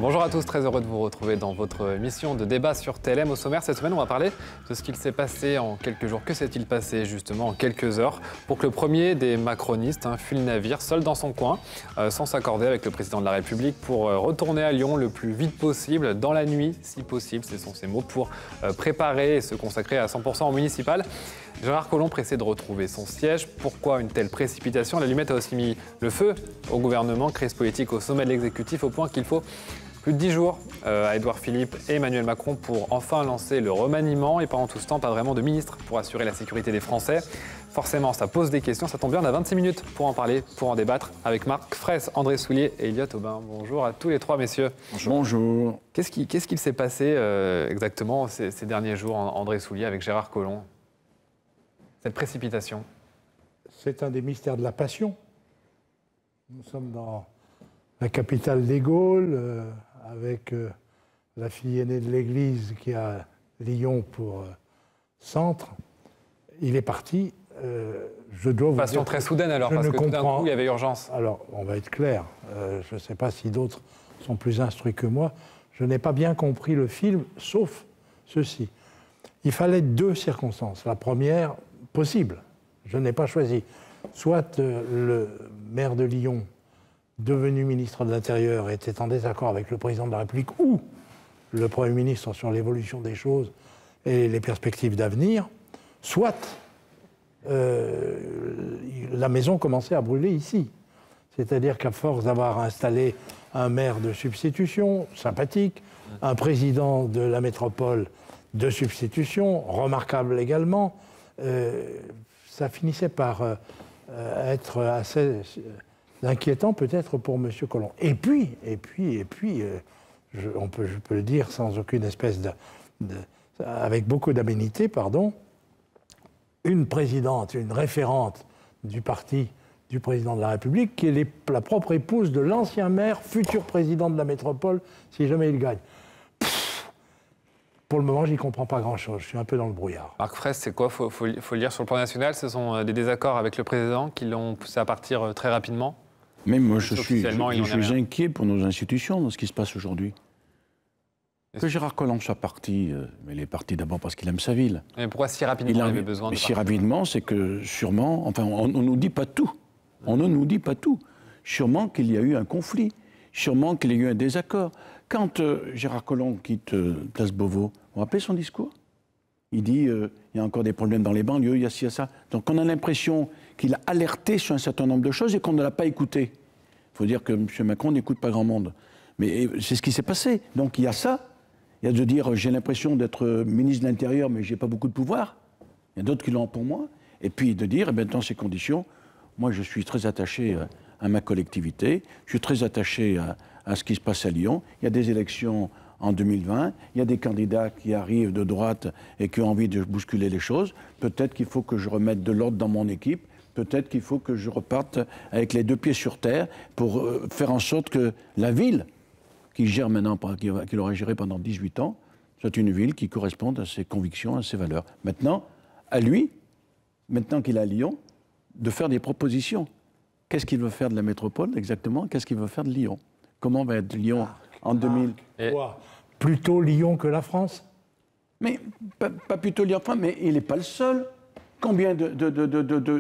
Bonjour à tous, très heureux de vous retrouver dans votre émission de débat sur TLM. Au sommaire, cette semaine, on va parler de ce qu'il s'est passé en quelques jours. Que s'est-il passé justement en quelques heures pour que le premier des macronistes fuit le navire seul dans son coin, sans s'accorder avec le président de la République, pour retourner à Lyon le plus vite possible, dans la nuit, si possible, ce sont ses mots, pour préparer et se consacrer à 100% au municipal. Gérard Collomb pressé de retrouver son siège. Pourquoi une telle précipitation? L'allumette a aussi mis le feu au gouvernement, crise politique au sommet de l'exécutif, au point qu'il faut plus de 10 jours à Édouard Philippe et Emmanuel Macron pour enfin lancer le remaniement. Et pendant tout ce temps, pas vraiment de ministre pour assurer la sécurité des Français. Forcément, ça pose des questions. Ça tombe bien, on a 26 minutes pour en parler, pour en débattre avec Marc Fraisse, André Soulier et Elliott Aubin. Bonjour à tous les trois, messieurs. Bonjour. Qu'est-ce qu'il s'est passé exactement ces derniers jours, André Soulier, avec Gérard Collomb? Cette précipitation? C'est un des mystères de la passion. Nous sommes dans la capitale des Gaules, avec la fille aînée de l'Église qui a Lyon pour centre. Il est parti. Je dois vous dire... Passion très soudaine alors, parce que tout d'un coup, il y avait urgence. Alors, on va être clair. Je ne sais pas si d'autres sont plus instruits que moi. Je n'ai pas bien compris le film, sauf ceci. Il fallait deux circonstances. La première, possible, je n'ai pas choisi. Soit le maire de Lyon, devenu ministre de l'Intérieur, était en désaccord avec le président de la République, ou le Premier ministre sur l'évolution des choses et les perspectives d'avenir, soit la maison commençait à brûler ici. C'est-à-dire qu'à force d'avoir installé un maire de substitution, sympathique, un président de la métropole de substitution, remarquable également, ça finissait par être assez inquiétant peut-être pour M. Collomb. Et puis, je peux le dire sans aucune espèce avec beaucoup d'aménité, pardon, une présidente, une référente du parti du président de la République, qui est la propre épouse de l'ancien maire, futur président de la métropole, si jamais il gagne. Pour le moment, je n'y comprends pas grand-chose. Je suis un peu dans le brouillard. Marc Fraisse, c'est quoi? Faut le dire sur le plan national. Ce sont des désaccords avec le président qui l'ont poussé à partir très rapidement. Mais moi, je suis inquiet pour nos institutions dans ce qui se passe aujourd'hui. Que Gérard Collomb soit parti, mais il est parti d'abord parce qu'il aime sa ville. Mais pourquoi si rapidement il avait besoin de partir? Si rapidement, c'est que sûrement, enfin, on ne nous dit pas tout. On ne nous dit pas tout. Sûrement qu'il y a eu un conflit. Sûrement qu'il y a eu un désaccord. Quand Gérard Collomb quitte Place Beauvau, vous vous rappelez son discours? Il dit il y a encore des problèmes dans les banlieues, il y a ci, il y a ça. Donc on a l'impression qu'il a alerté sur un certain nombre de choses et qu'on ne l'a pas écouté. Il faut dire que M. Macron n'écoute pas grand monde. Mais c'est ce qui s'est passé. Donc il y a ça. Il y a de dire j'ai l'impression d'être ministre de l'Intérieur, mais je n'ai pas beaucoup de pouvoir. Il y a d'autres qui l'ont pour moi. Et puis de dire, dans ces conditions, moi je suis très attaché à ma collectivité, je suis très attaché à ce qui se passe à Lyon. Il y a des élections en 2020, il y a des candidats qui arrivent de droite et qui ont envie de bousculer les choses. Peut-être qu'il faut que je remette de l'ordre dans mon équipe, peut-être qu'il faut que je reparte avec les deux pieds sur terre pour faire en sorte que la ville, qui gère maintenant, qu'il aurait géré pendant 18 ans, soit une ville qui corresponde à ses convictions, à ses valeurs. Maintenant, à lui, maintenant qu'il est à Lyon, de faire des propositions. Qu'est-ce qu'il veut faire de la métropole exactement? Qu'est-ce qu'il veut faire de Lyon? Comment va être Lyon en 2000? Plutôt Lyon que la France? Mais pas plutôt Lyon, mais il n'est pas le seul. Combien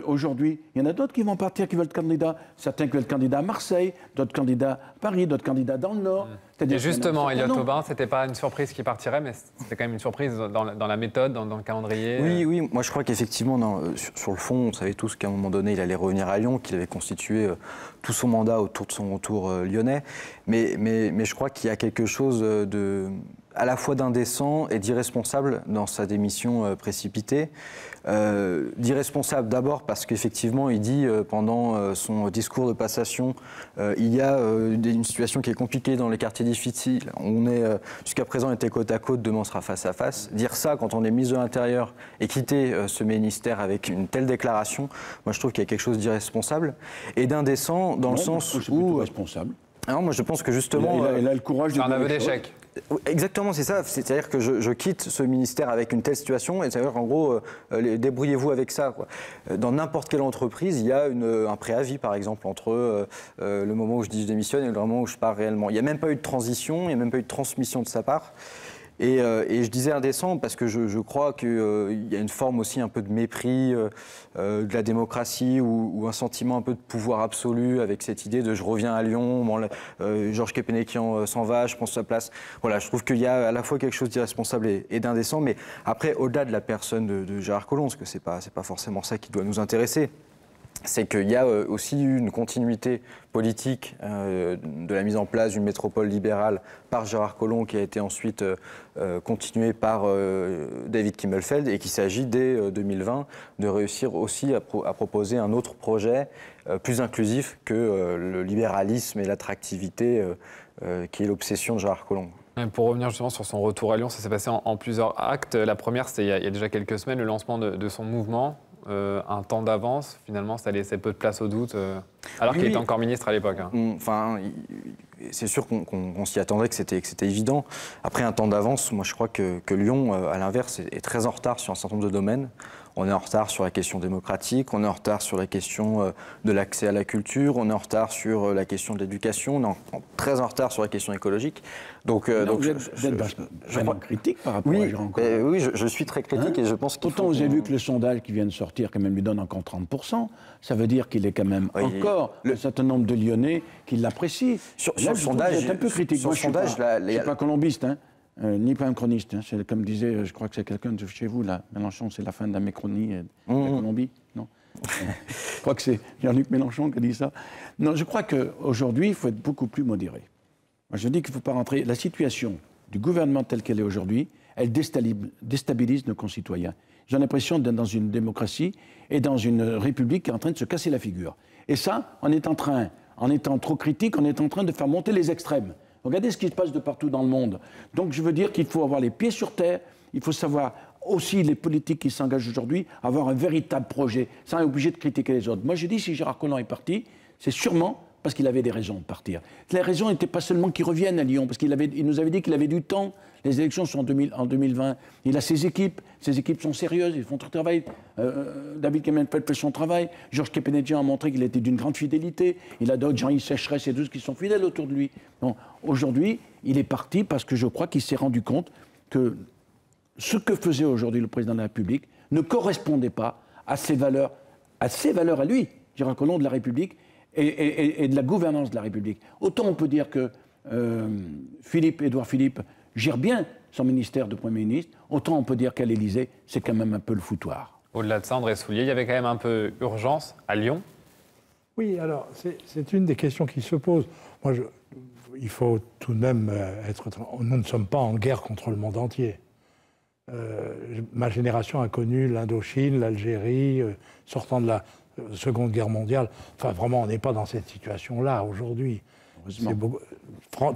aujourd'hui? Il y en a d'autres qui vont partir, qui veulent être candidats. Certains qui veulent être candidats à Marseille, d'autres candidats à Paris, d'autres candidats dans le Nord. Et justement, Elliott Aubin, ce n'était pas une surprise qui partirait, mais c'était quand même une surprise dans la méthode, dans le calendrier. Oui, moi je crois qu'effectivement, sur le fond, on savait tous qu'à un moment donné, il allait revenir à Lyon, qu'il avait constitué tout son mandat autour de son retour lyonnais. Mais je crois qu'il y a quelque chose à la fois d'indécent et d'irresponsable dans sa démission précipitée. D'irresponsable d'abord parce qu'effectivement il dit pendant son discours de passation il y a une situation qui est compliquée dans les quartiers difficiles, on est jusqu'à présent était côte à côte, demain on sera face à face. Dire ça quand on est ministre de l'Intérieur et quitter ce ministère avec une telle déclaration, moi je trouve qu'il y a quelque chose d'irresponsable et d'indécent dans le sens où... responsable. Alors moi je pense que justement... Il a le courage de C'est un dire aveu les choses. d'échec. Exactement, c'est ça. C'est-à-dire que je quitte ce ministère avec une telle situation, et c'est-à-dire qu'en gros, débrouillez-vous avec ça, quoi. Dans n'importe quelle entreprise, il y a un préavis, par exemple, entre le moment où je dis je démissionne et le moment où je pars réellement. Il n'y a même pas eu de transition, il n'y a même pas eu de transmission de sa part. Et je disais indécent parce que je crois qu'il y a une forme aussi un peu de mépris de la démocratie ou un sentiment un peu de pouvoir absolu avec cette idée de je reviens à Lyon, bon, Georges Kepenekian s'en va, je prends sa place. Voilà, je trouve qu'il y a à la fois quelque chose d'irresponsable et d'indécent, mais après, au-delà de la personne de Gérard Collomb, parce que c'est pas forcément ça qui doit nous intéresser, c'est qu'il y a aussi eu une continuité politique de la mise en place d'une métropole libérale par Gérard Collomb qui a été ensuite continuée par David Kimmelfeld et qu'il s'agit dès 2020 de réussir aussi à proposer un autre projet plus inclusif que le libéralisme et l'attractivité qui est l'obsession de Gérard Collomb. Pour revenir justement sur son retour à Lyon, ça s'est passé en plusieurs actes. La première, c'était il y a déjà quelques semaines, le lancement de son mouvement. Un temps d'avance, finalement, ça laissait peu de place au doute, alors qu'il était encore ministre à l'époque. Hein. Enfin, c'est sûr qu'on s'y attendrait, que c'était évident. Après un temps d'avance, moi je crois que Lyon, à l'inverse, est très en retard sur un certain nombre de domaines. On est en retard sur la question démocratique, on est en retard sur la question de l'accès à la culture, on est en retard sur la question de l'éducation, on est très en retard sur la question écologique. Donc, vous êtes vraiment critique par rapport à Gérard Collomb. Oui, je suis très critique et je pense qu'il faut... Pourtant, vous avez vu que le sondage qui vient de sortir, quand même, lui donne encore 30%. Ça veut dire qu'il est quand même encore un certain nombre de Lyonnais qui l'apprécient. Sur le sondage, vous êtes un peu critique. Moi, je ne suis pas colombiste, hein. Ni pas un chroniste. Hein. C'est comme disait, je crois que c'est quelqu'un de chez vous, là, Mélenchon, c'est la fin de la Mécronie de la Colombie, non? Je crois que c'est Jean-Luc Mélenchon qui a dit ça. Non, je crois qu'aujourd'hui, il faut être beaucoup plus modéré. Moi, je dis qu'il ne faut pas rentrer... La situation du gouvernement telle qu'elle est aujourd'hui, elle déstabilise nos concitoyens. J'ai l'impression d'être dans une démocratie et dans une république qui est en train de se casser la figure. Et ça, on est en train, en étant trop critique, on est en train de faire monter les extrêmes. Regardez ce qui se passe de partout dans le monde. Donc je veux dire qu'il faut avoir les pieds sur terre, il faut savoir aussi les politiques qui s'engagent aujourd'hui, avoir un véritable projet, sans être obligé de critiquer les autres. Moi je dis, si Gérard Collomb est parti, c'est sûrement parce qu'il avait des raisons de partir. Les raisons n'étaient pas seulement qu'il revienne à Lyon, parce qu'il nous avait dit qu'il avait du temps. Les élections sont en 2020. Il a ses équipes sont sérieuses, ils font tout le travail. David Kimmelfeld fait son travail. Georges Kepenekian a montré qu'il était d'une grande fidélité. Il a d'autres, Jean-Yves Sécheresse et tous qui sont fidèles autour de lui. Bon, aujourd'hui, il est parti parce que je crois qu'il s'est rendu compte que ce que faisait aujourd'hui le président de la République ne correspondait pas à ses valeurs à lui, Gérard Collomb, de la République et de la gouvernance de la République. Autant on peut dire que Édouard Philippe gère bien son ministère de Premier ministre, autant on peut dire qu'à l'Élysée, c'est quand même un peu le foutoir. Au-delà de ça, André Soulier, il y avait quand même un peu urgence à Lyon. Oui, alors, c'est une des questions qui se posent. Moi, il faut tout de même nous ne sommes pas en guerre contre le monde entier. Ma génération a connu l'Indochine, l'Algérie, sortant de la Seconde Guerre mondiale. Enfin, vraiment, on n'est pas dans cette situation-là aujourd'hui.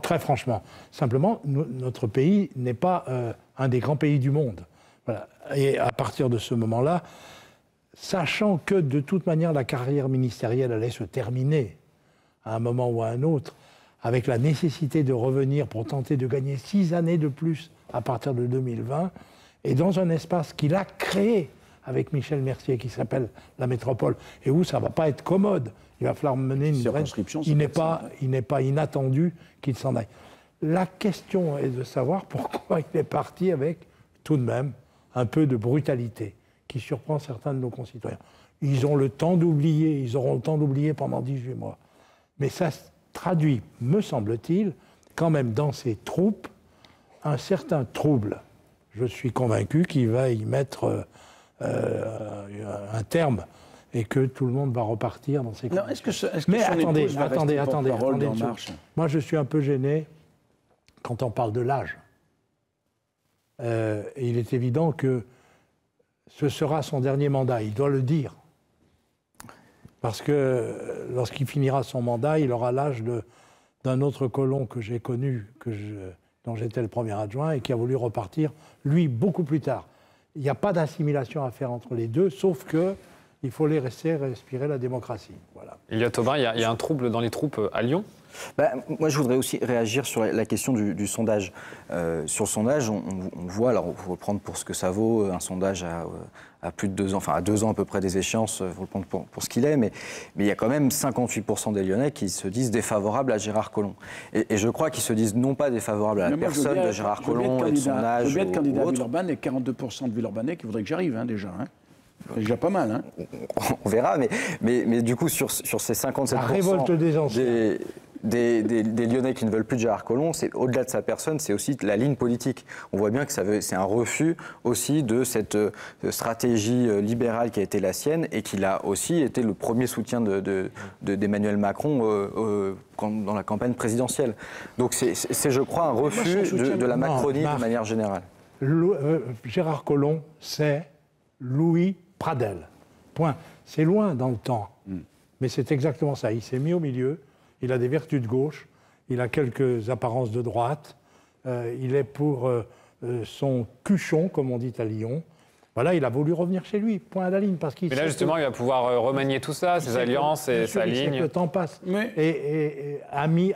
Très franchement. Simplement, notre pays n'est pas un des grands pays du monde. Voilà. Et à partir de ce moment-là, sachant que de toute manière la carrière ministérielle allait se terminer à un moment ou à un autre, avec la nécessité de revenir pour tenter de gagner 6 années de plus à partir de 2020, et dans un espace qu'il a créé avec Michel Mercier, qui s'appelle la métropole, et où ça ne va pas être commode. Il va falloir mener une circonscription. Il n'est pas inattendu qu'il s'en aille. La question est de savoir pourquoi il est parti avec, tout de même, un peu de brutalité, qui surprend certains de nos concitoyens. Ils ont le temps d'oublier, ils auront le temps d'oublier pendant 18 mois. Mais ça traduit, me semble-t-il, quand même dans ses troupes, un certain trouble. Je suis convaincu qu'il va y mettre un terme et que tout le monde va repartir dans ses conditions. Mais attendez. Moi, je suis un peu gêné quand on parle de l'âge. Et il est évident que ce sera son dernier mandat. Il doit le dire. Parce que lorsqu'il finira son mandat, il aura l'âge d'un autre Collomb que j'ai connu, dont j'étais le premier adjoint, et qui a voulu repartir, lui, beaucoup plus tard. Il n'y a pas d'assimilation à faire entre les deux, sauf que il faut les laisser respirer la démocratie. Voilà. Elliot Aubin, il y a un trouble dans les troupes à Lyon? Moi, je voudrais aussi réagir sur la question du sondage. Sur le sondage, on voit, alors il faut le prendre pour ce que ça vaut, un sondage à plus de 2 ans, enfin à 2 ans à peu près des échéances, il faut le prendre pour ce qu'il est, mais il y a quand même 58% des Lyonnais qui se disent défavorables à Gérard Collomb. Et je crois qu'ils se disent non pas défavorables à la personne de Gérard Collomb et de son âge. Je vais être candidat à autre. Villeurbanne et 42% de Villeurbanais qui voudraient que j'arrive, déjà. C'est déjà pas mal. On verra, mais du coup, sur ces 57%. La révolte des anciens. Des Lyonnais qui ne veulent plus de Gérard Collomb, c'est au-delà de sa personne, c'est aussi la ligne politique. On voit bien que c'est un refus aussi de cette stratégie libérale qui a été la sienne et qu'il a aussi été le premier soutien d'Emmanuel Macron dans la campagne présidentielle. Donc c'est je crois, un refus de la Macronie de manière générale. Gérard Collomb, c'est Louis Pradel. Point. C'est loin dans le temps, mais c'est exactement ça. Il s'est mis au milieu. Il a des vertus de gauche, il a quelques apparences de droite, il est pour son cuchon, comme on dit à Lyon. Voilà, il a voulu revenir chez lui, point à la ligne. Mais là, justement, il va pouvoir remanier tout ça, ses alliances et sa ligne. Le temps passe. Et ami,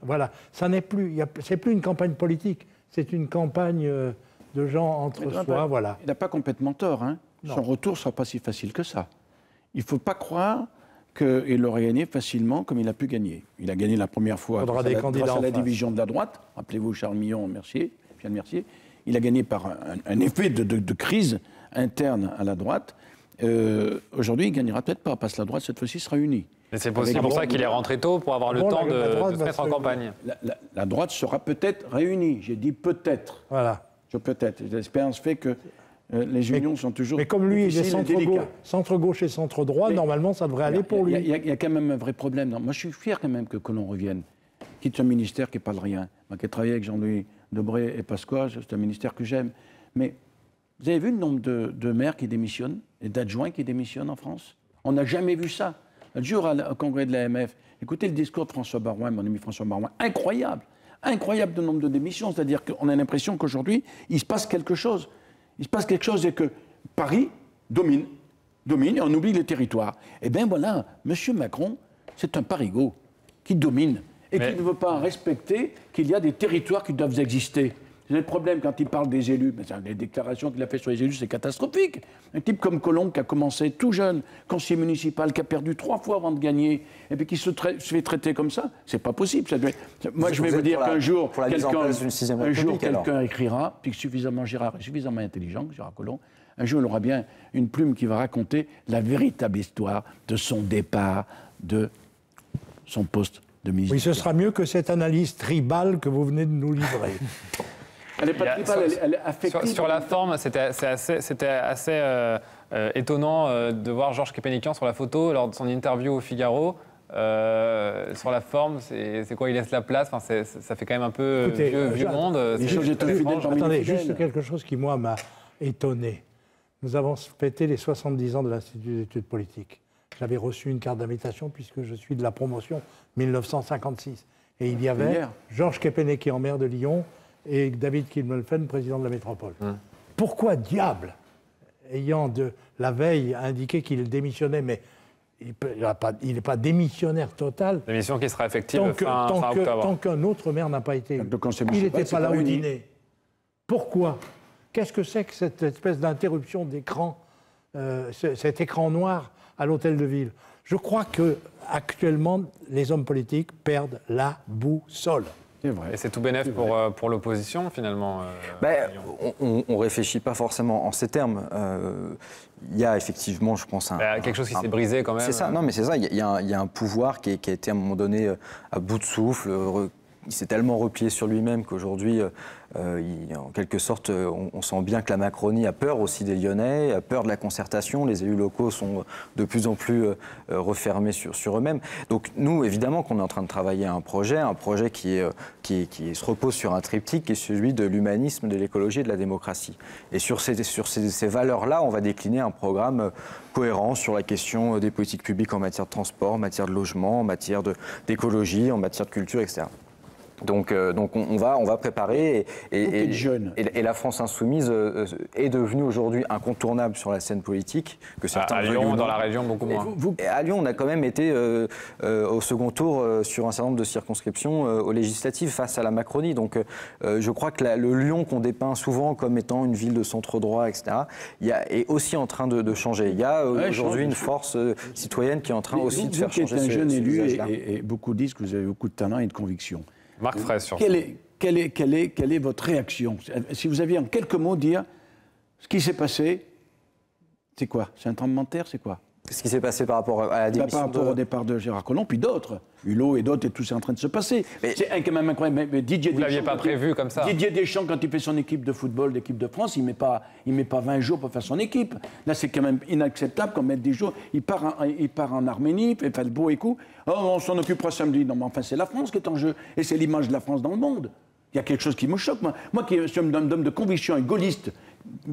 voilà. Ça n'est plus, c'est plus une campagne politique, c'est une campagne de gens entre soi, voilà. Il n'a pas complètement tort. Son retour ne sera pas si facile que ça. Il ne faut pas croire qu'il aurait gagné facilement comme il a pu gagner. Il a gagné la première fois grâce à la division de la droite. Rappelez-vous Charles Millon, Pierre Mercier. Il a gagné par un effet de crise interne à la droite. Aujourd'hui, il ne gagnera peut-être pas, parce que la droite, cette fois-ci, sera unie. Mais c'est possible pour ça qu'il est rentré tôt, pour avoir le temps de se mettre en campagne. La droite sera peut-être réunie. J'ai dit peut-être. Voilà. Peut-être. L'expérience fait que les unions sont toujours. Mais comme lui, il est centre-gauche et centre-droit, normalement, ça devrait aller pour lui. Il y a quand même un vrai problème. Moi, je suis fier quand même que Collomb revienne. Quitte un ministère qui ne parle rien. Moi qui ai travaillé avec Jean-Louis Debré et Pasqua, c'est un ministère que j'aime. Mais vous avez vu le nombre de maires qui démissionnent et d'adjoints qui démissionnent en France? On n'a jamais vu ça. Le jour au congrès de l'AMF, écoutez le discours de François Baroin, mon ami François Baroin, incroyable. Incroyable le nombre de démissions. C'est-à-dire qu'on a l'impression qu'aujourd'hui, il se passe quelque chose. Il se passe quelque chose et que Paris domine et on oublie les territoires. Eh bien voilà, M. Macron, c'est un parigot qui domine et qui ne veut pas respecter qu'il y a des territoires qui doivent exister. C'est le problème quand il parle des élus. Les déclarations qu'il a faites sur les élus, c'est catastrophique. Un type comme Collomb qui a commencé tout jeune, conseiller municipal, qui a perdu 3 fois avant de gagner, et puis qui se fait traiter comme ça, c'est pas possible. Moi, je vais vous dire qu'un jour, quelqu'un écrira, puis Gérard est suffisamment intelligent, Gérard Collomb, un jour, il aura bien une plume qui va raconter la véritable histoire de son départ de son poste de ministre. Oui, ce sera mieux que cette analyse tribale que vous venez de nous livrer. Elle n'est pas tribale, elle est affective. Sur la forme, c'était assez étonnant de voir Georges Képénékian sur la photo lors de son interview au Figaro. Sur la forme, c'est quoi? Il laisse la place. Enfin, ça fait quand même un peu vieux monde. Attendez, juste quelque chose qui, moi, m'a étonné. Nous avons fêté les 70 ans de l'Institut d'études politiques. J'avais reçu une carte d'invitation puisque je suis de la promotion 1956. Et il y avait Georges Képénékian, maire de Lyon, et David Kimmelfen, président de la métropole. Pourquoi diable, ayant la veille indiqué qu'il démissionnait, mais il n'est pas démissionnaire total. Démission qui sera effective fin octobre. Tant qu'un autre maire n'a pas été élu. Il n'était pas là au dîner. Pourquoi? Qu'est-ce que c'est que cette espèce d'interruption d'écran, cet écran noir à l'hôtel de ville? Je crois qu'actuellement, les hommes politiques perdent la boussole. C'est vrai. Et c'est tout bénef pour l'opposition, finalement. On ne réfléchit pas forcément en ces termes. Il y a effectivement, je pense, quelque chose qui s'est brisé quand même. C'est ça, non, mais c'est ça. Il y a un pouvoir qui a été à un moment donné à bout de souffle. Il s'est tellement replié sur lui-même qu'aujourd'hui, en quelque sorte, on sent bien que la Macronie a peur aussi des Lyonnais, a peur de la concertation. Les élus locaux sont de plus en plus refermés sur eux-mêmes. Donc nous, évidemment, qu'on est en train de travailler à un projet qui se repose sur un triptyque qui est celui de l'humanisme, de l'écologie et de la démocratie. Et sur ces valeurs-là, on va décliner un programme cohérent sur la question des politiques publiques en matière de transport, en matière de logement, en matière d'écologie, en matière de culture, etc. Donc on va préparer et la France insoumise est devenue aujourd'hui incontournable sur la scène politique. Que certains à Lyon, dans la région, beaucoup moins. Et à Lyon, on a quand même été au second tour sur un certain nombre de circonscriptions aux législatives face à la Macronie. Donc je crois que le Lyon qu'on dépeint souvent comme étant une ville de centre-droit, etc., est aussi en train de changer. Il y a aujourd'hui une force citoyenne qui est en train aussi de faire changer. Vous êtes un jeune élu et beaucoup disent que vous avez beaucoup de talent et de conviction. Marc Fraisse, sur quelle est votre réaction? Si vous aviez en quelques mots dire ce qui s'est passé, c'est quoi? C'est un tremblement de terre, c'est quoi? Ce qui s'est passé par rapport à la démission par rapport au départ de Gérard Collomb, puis d'autres, Hulot et d'autres, et tout c'est en train de se passer. C'est quand même incroyable. Mais Didier Vous ne l'aviez pas prévu comme ça. Didier Deschamps, quand il fait son équipe de football, l'équipe de France, il met pas 20 jours pour faire son équipe. Là, c'est quand même inacceptable qu'on mette des jours. Il part en Arménie, il fait le beau et coup. Oh, on s'en occupera samedi. Non, mais enfin, c'est la France qui est en jeu. Et c'est l'image de la France dans le monde. Il y a quelque chose qui me choque. Moi qui suis un homme de conviction et gaulliste,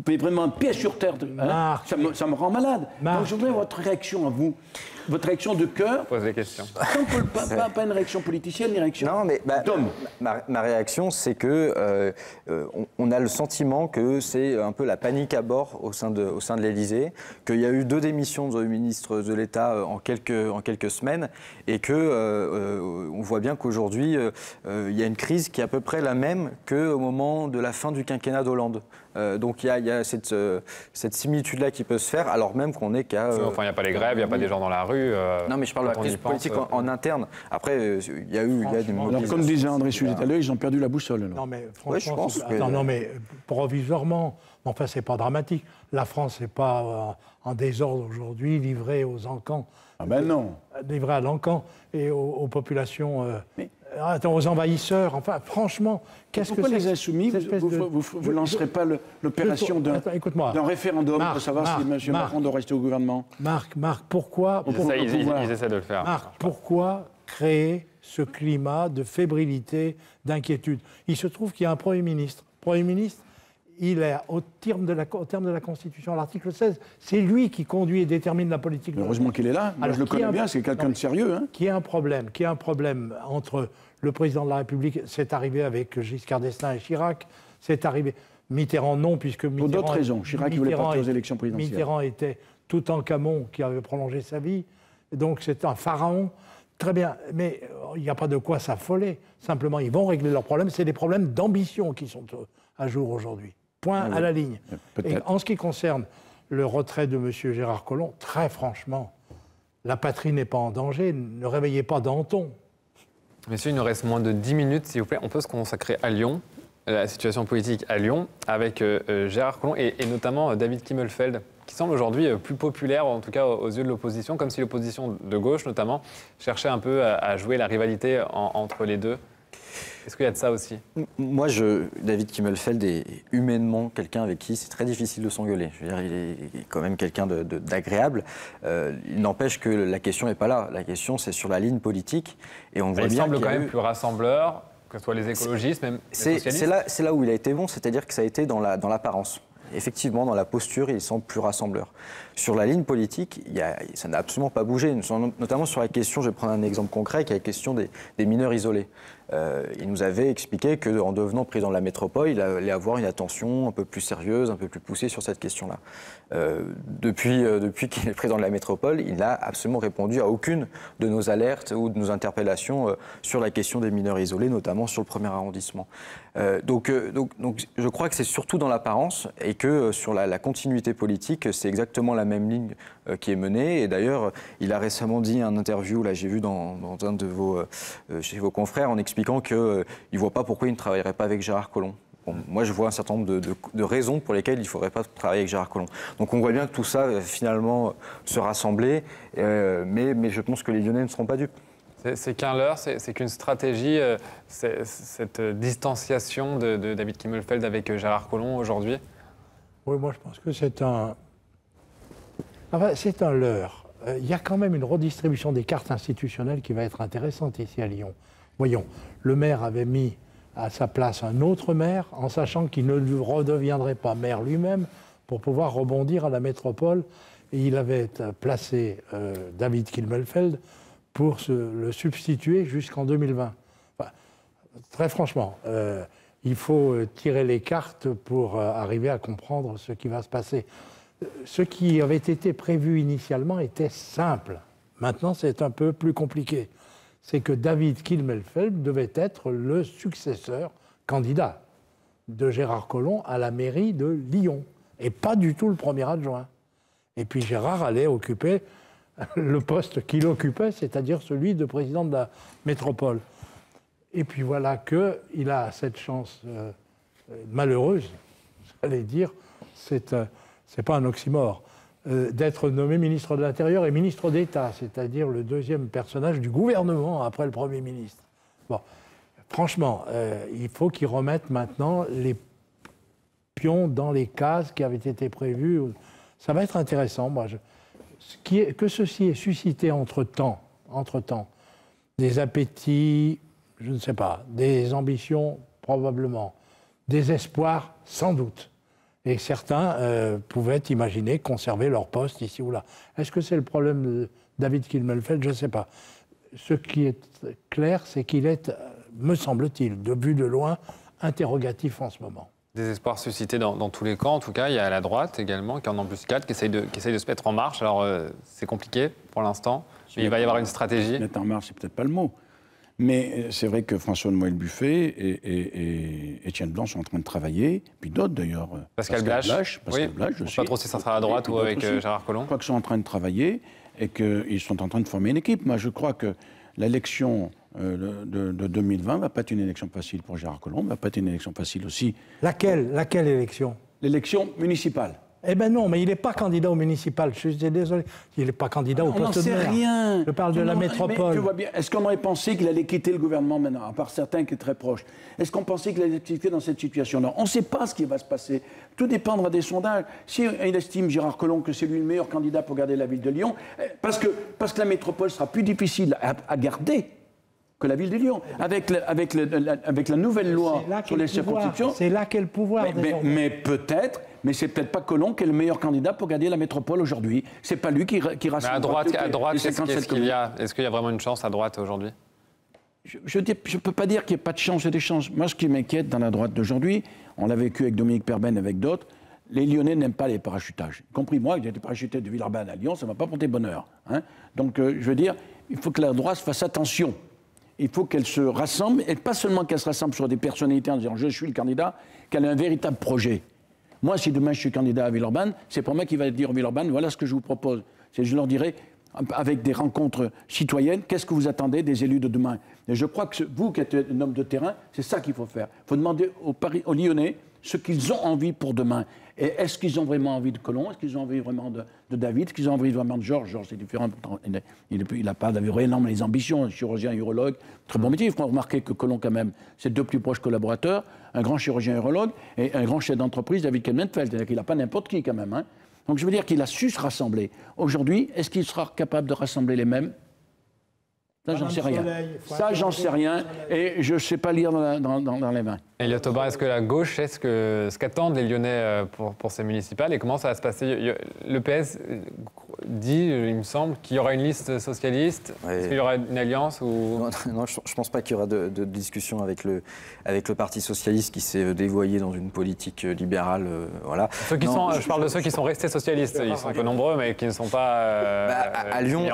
vraiment pied sur terre, hein, ça me rend malade. Donc je voudrais votre réaction à vous, votre réaction de cœur. Pose des questions. Pas une réaction politicienne, ni une réaction. Non, mais ma réaction, c'est que on a le sentiment que c'est un peu la panique à bord au sein de l'Élysée, qu'il y a eu 2 démissions de ministres de l'État en quelques semaines, et que on voit bien qu'aujourd'hui il y a une crise qui est à peu près la même qu'au moment de la fin du quinquennat d'Hollande. Donc il y a cette similitude-là qui peut se faire, alors même qu'on est qu'à... Enfin, il n'y a pas les grèves, il n'y a pas des gens dans la rue. Non, mais je parle de la crise politique en interne. Après, il y a des mobilisations. Alors, comme disait André Sujet tout à l'heure, ils ont perdu la boussole. Alors. Non, mais franchement, ouais, je pense que... non, mais provisoirement, enfin, c'est pas dramatique. La France n'est pas en désordre aujourd'hui, livrée aux encans. Ah ben non. Livrée à l'encan et aux populations... aux envahisseurs, enfin, franchement, qu'est-ce que c'est? Pourquoi les Insoumis, vous ne lancerez pas l'opération d'un référendum pour savoir si M. Macron doit rester au gouvernement? Marc, pourquoi... Ils essaient de le faire. Marc, pourquoi créer ce climat de fébrilité, d'inquiétude? Il se trouve qu'il y a un Premier ministre. Premier ministre, il est au terme de la Constitution, l'article 16. C'est lui qui conduit et détermine la politique. Heureusement qu'il est là. Moi, je le connais bien, c'est quelqu'un de sérieux. Hein. Qui a un problème entre le président de la République, c'est arrivé avec Giscard d'Estaing et Chirac, c'est arrivé... Mitterrand, non, puisque Mitterrand... Pour d'autres raisons. Chirac, il voulait partir aux élections présidentielles. Mitterrand était Toutankhamon qui avait prolongé sa vie. Donc, c'est un pharaon. Très bien, mais il n'y a pas de quoi s'affoler. Simplement, ils vont régler leurs problèmes. C'est des problèmes d'ambition qui sont à jour aujourd'hui. Point à la ligne. Et en ce qui concerne le retrait de M. Gérard Collomb, très franchement, la patrie n'est pas en danger. Ne réveillez pas Danton. Messieurs, il nous reste moins de 10 minutes, s'il vous plaît. On peut se consacrer à Lyon, la situation politique à Lyon, avec Gérard Collomb et notamment David Kimmelfeld, qui semble aujourd'hui plus populaire, en tout cas aux yeux de l'opposition, comme si l'opposition de gauche, notamment, cherchait un peu à jouer la rivalité entre les deux. Est-ce qu'il y a de ça aussi? Moi, David Kimmelfeld est humainement quelqu'un avec qui c'est très difficile de s'engueuler. Je veux dire, il est quand même quelqu'un d'agréable. Il n'empêche que la question n'est pas là. La question, c'est sur la ligne politique. Et on voit il bien semble quand même plus rassembleur, que ce soit les écologistes, même les socialistes. C'est là où il a été bon, c'est-à-dire que ça a été dans l'apparence. Effectivement, dans la posture, il semble plus rassembleur. Sur la ligne politique, ça n'a absolument pas bougé, notamment sur la question, je vais prendre un exemple concret, qui est la question des mineurs isolés. Il nous avait expliqué qu'en devenant président de la métropole, il allait avoir une attention un peu plus sérieuse, un peu plus poussée sur cette question-là. Depuis qu'il est président de la métropole, il n'a absolument répondu à aucune de nos alertes ou de nos interpellations sur la question des mineurs isolés, notamment sur le premier arrondissement. Donc je crois que c'est surtout dans l'apparence et que sur la continuité politique, c'est exactement la même ligne qui est menée. Et d'ailleurs, il a récemment dit un interview, là j'ai vu dans un de chez vos confrères, en expliquant qu'il ne voit pas pourquoi il ne travaillerait pas avec Gérard Collomb. Bon, moi, je vois un certain nombre de raisons pour lesquelles il ne faudrait pas travailler avec Gérard Collomb. Donc on voit bien que tout ça va finalement se rassembler, mais je pense que les Lyonnais ne seront pas dupes. C'est qu'un leurre, c'est qu'une stratégie, cette distanciation de David Kimmelfeld avec Gérard Collomb aujourd'hui? Oui, moi je pense que c'est un leurre. Il y a quand même une redistribution des cartes institutionnelles qui va être intéressante ici à Lyon. Voyons, le maire avait mis à sa place un autre maire, en sachant qu'il ne redeviendrait pas maire lui-même pour pouvoir rebondir à la métropole. Et il avait placé David Kimmelfeld pour le substituer jusqu'en 2020. Enfin, Très franchement, il faut tirer les cartes pour arriver à comprendre ce qui va se passer. Ce qui avait été prévu initialement était simple. Maintenant, c'est un peu plus compliqué. C'est que David Kilmelfeld devait être le successeur candidat de Gérard Collomb à la mairie de Lyon, et pas du tout le premier adjoint. Et puis Gérard allait occuper le poste qu'il occupait, c'est-à-dire celui de président de la métropole. Et puis voilà qu'il a cette chance malheureuse, j'allais dire, c'est pas un oxymore, d'être nommé ministre de l'Intérieur et ministre d'État, c'est-à-dire le deuxième personnage du gouvernement après le Premier ministre. Bon, franchement, il faut qu'il remette maintenant les pions dans les cases qui avaient été prévues. Ça va être intéressant, moi. Que ceci ait suscité entre-temps, des appétits, je ne sais pas, des ambitions probablement, des espoirs sans doute. Et certains pouvaient imaginer conserver leur poste ici ou là. Est-ce que c'est le problème de David Kilmelfeld? Je ne sais pas. Ce qui est clair, c'est qu'il est, me semble-t-il, de vue de loin, interrogatif en ce moment. Des espoirs suscités dans tous les camps. En tout cas, il y a la droite également, qui est en embuscade, qui essaye de se mettre en marche. Alors, c'est compliqué pour l'instant, mais il va y avoir une stratégie. Mettre en marche, c'est peut-être pas le mot. Mais c'est vrai que François de Noël-Buffet et Étienne Blanc sont en train de travailler, puis d'autres d'ailleurs. Pascal Blache, je ne sais pas trop si ça sera à droite ou avec Gérard Collomb. Je crois qu'ils sont en train de travailler et qu'ils sont en train de former une équipe. Moi, je crois que l'élection de 2020 ne va pas être une élection facile pour Gérard Collomb, ne va pas être une élection facile aussi. Laquelle élection? L'élection municipale. Eh bien non, mais il n'est pas candidat au municipal, je suis désolé. Il n'est pas candidat au poste de maire. On n'en sait rien. Je parle de la métropole. Tu vois bien. Est-ce qu'on aurait pensé qu'il allait quitter le gouvernement maintenant, à part certains qui sont très proches? Est-ce qu'on pensait qu'il allait quitter dans cette situation-là? On ne sait pas ce qui va se passer. Tout dépendra des sondages. Si il estime, Gérard Collomb, que c'est lui le meilleur candidat pour garder la ville de Lyon, parce que la métropole sera plus difficile à garder que la ville de Lyon. Avec la nouvelle loi sur les circonscriptions. C'est là qu'est le pouvoir. Mais peut-être, mais c'est peut-être pas Collomb qui est le meilleur candidat pour garder la métropole aujourd'hui. C'est pas lui qui rassemble. Mais à droite, est-ce qu'il y a vraiment une chance à droite aujourd'hui? Je ne peux pas dire qu'il n'y ait pas de chance et des chances. Moi, ce qui m'inquiète dans la droite d'aujourd'hui, on l'a vécu avec Dominique Perben, avec d'autres, les Lyonnais n'aiment pas les parachutages. Y compris moi, j'ai été parachuté de Villeurbanne à Lyon, ça ne m'a pas porté bonheur. Hein. Donc, je veux dire, il faut que la droite fasse attention. Il faut qu'elle se rassemble, et pas seulement qu'elle se rassemble sur des personnalités en disant « je suis le candidat », qu'elle ait un véritable projet. Moi, si demain je suis candidat à Villeurbanne, c'est pour moi qui va dire à Villeurbanne « voilà ce que je vous propose ». Je leur dirai, avec des rencontres citoyennes, qu'est-ce que vous attendez des élus de demain. Et je crois que vous, qui êtes un homme de terrain, c'est ça qu'il faut faire. Il faut demander aux Lyonnais ce qu'ils ont envie pour demain. Et est-ce qu'ils ont vraiment envie de Collomb? Est-ce qu'ils ont envie vraiment de David? Est-ce qu'ils ont envie vraiment de Georges? Georges, c'est différent. Il n'a pas énormément ambitions. Chirurgien, urologue, très bon métier. Il faut remarquer que Collomb, quand même, c'est deux plus proches collaborateurs, un grand chirurgien urologue et un grand chef d'entreprise, David Kilmelfeld. C'est-à-dire qu'il n'a pas n'importe qui, quand même. Hein. Donc je veux dire qu'il a su se rassembler. Aujourd'hui, est-ce qu'il sera capable de rassembler les mêmes? Ça, j'en sais rien. Ça, j'en sais rien. Et je ne sais pas lire dans les mains. Elliot Aubin, est-ce que la gauche sait ce qu'attendent les Lyonnais pour ces municipales et comment ça va se passer? Le PS dit, il me semble, qu'il y aura une liste socialiste. Oui. Est-ce qu'il y aura une alliance ou... Non, je ne pense pas qu'il y aura de discussion avec le Parti socialiste qui s'est dévoyé dans une politique libérale. Voilà. Je parle de ceux qui sont restés socialistes. Ils sont un peu nombreux, mais qui ne sont pas à Lyon,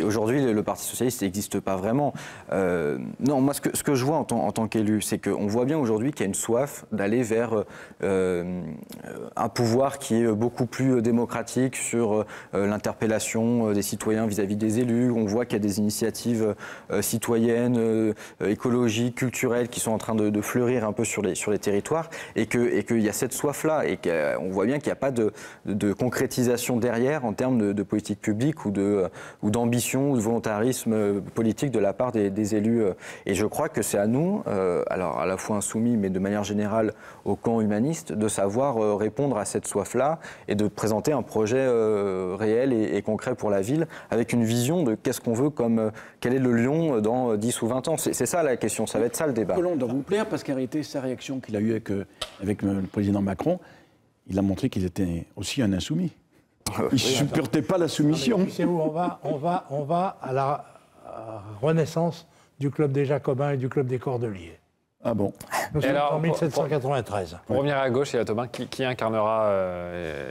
aujourd'hui, le Parti socialiste n'existe pas vraiment. Non, moi, ce que je vois en tant qu'élu, c'est qu'on voit bien aujourd'hui qu'il y a une soif d'aller vers un pouvoir qui est beaucoup plus démocratique sur l'interpellation des citoyens vis-à-vis des élus. On voit qu'il y a des initiatives citoyennes, écologiques, culturelles qui sont en train de fleurir un peu sur les territoires et qu'il y a cette soif-là et qu'on voit bien qu'il n'y a pas de concrétisation derrière en termes de politique publique ou d'ambition ou de volontarisme politique de la part des élus. Et je crois que c'est à nous, alors à la fois insoumis, mais de manière générale au camp humaniste, de savoir répondre à cette soif-là et de présenter un projet réel et concret pour la ville, avec une vision de qu'est-ce qu'on veut quel est le Lyon dans 10 ou 20 ans. C'est ça la question, ça va être ça le débat. Collomb doit vous plaire, parce qu'en réalité, sa réaction qu'il a eue avec le président Macron, il a montré qu'il était aussi un insoumis. Il ne supportait pas la soumission. Tu sais où on va à la renaissance du Club des Jacobins et du Club des Cordeliers. Ah bon? Nous Et sommes alors, en 1793. Pour revenir à gauche, il y a Tobin qui incarnera.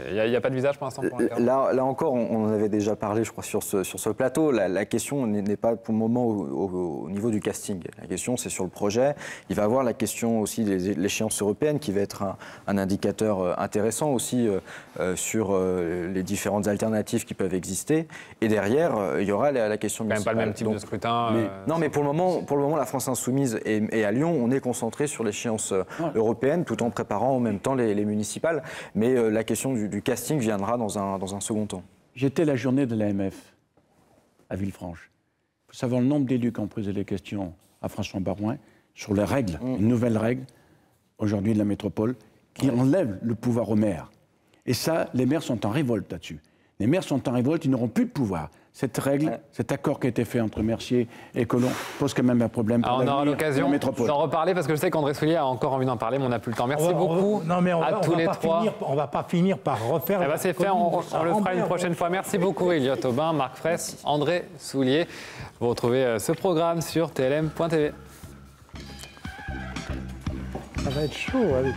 Il n'y a pas de visage pour l'instant pour l'incarner. Là encore, on en avait déjà parlé, je crois, sur ce plateau. La question n'est pas pour le moment au niveau du casting. La question, c'est sur le projet. Il va y avoir la question aussi de l'échéance européenne qui va être un indicateur intéressant aussi sur les différentes alternatives qui peuvent exister. Et derrière, il y aura la question municipale. Quand même pas le même type de scrutin. Non, mais pour le moment, la France Insoumise et à Lyon, on est concentré sur l'échéance européenne, tout en préparant en même temps les municipales. Mais la question du casting viendra dans un second temps. J'étais la journée de l'AMF à Villefranche. Il faut savoir le nombre d'élus qui ont posé des questions à François Baroin sur les règles, une nouvelle règle, aujourd'hui de la métropole, qui enlève le pouvoir aux maires. Et ça, les maires sont en révolte là-dessus. Les maires sont en révolte, ils n'auront plus de pouvoir. Cette règle, cet accord qui a été fait entre Mercier et Collomb pose quand même un problème pour on aura l'avenir l'occasion de la métropole. d'en reparler parce que je sais qu'André Soulier a encore envie d'en parler, mais on n'a plus le temps. Merci beaucoup à tous les trois. On ne va pas finir par refaire. Eh ben, c'est fait, on le fera une prochaine fois. Merci beaucoup, Elliot Aubin, Marc Fraisse, André Soulier. Vous retrouvez ce programme sur tlm.tv. Ça va être chaud avec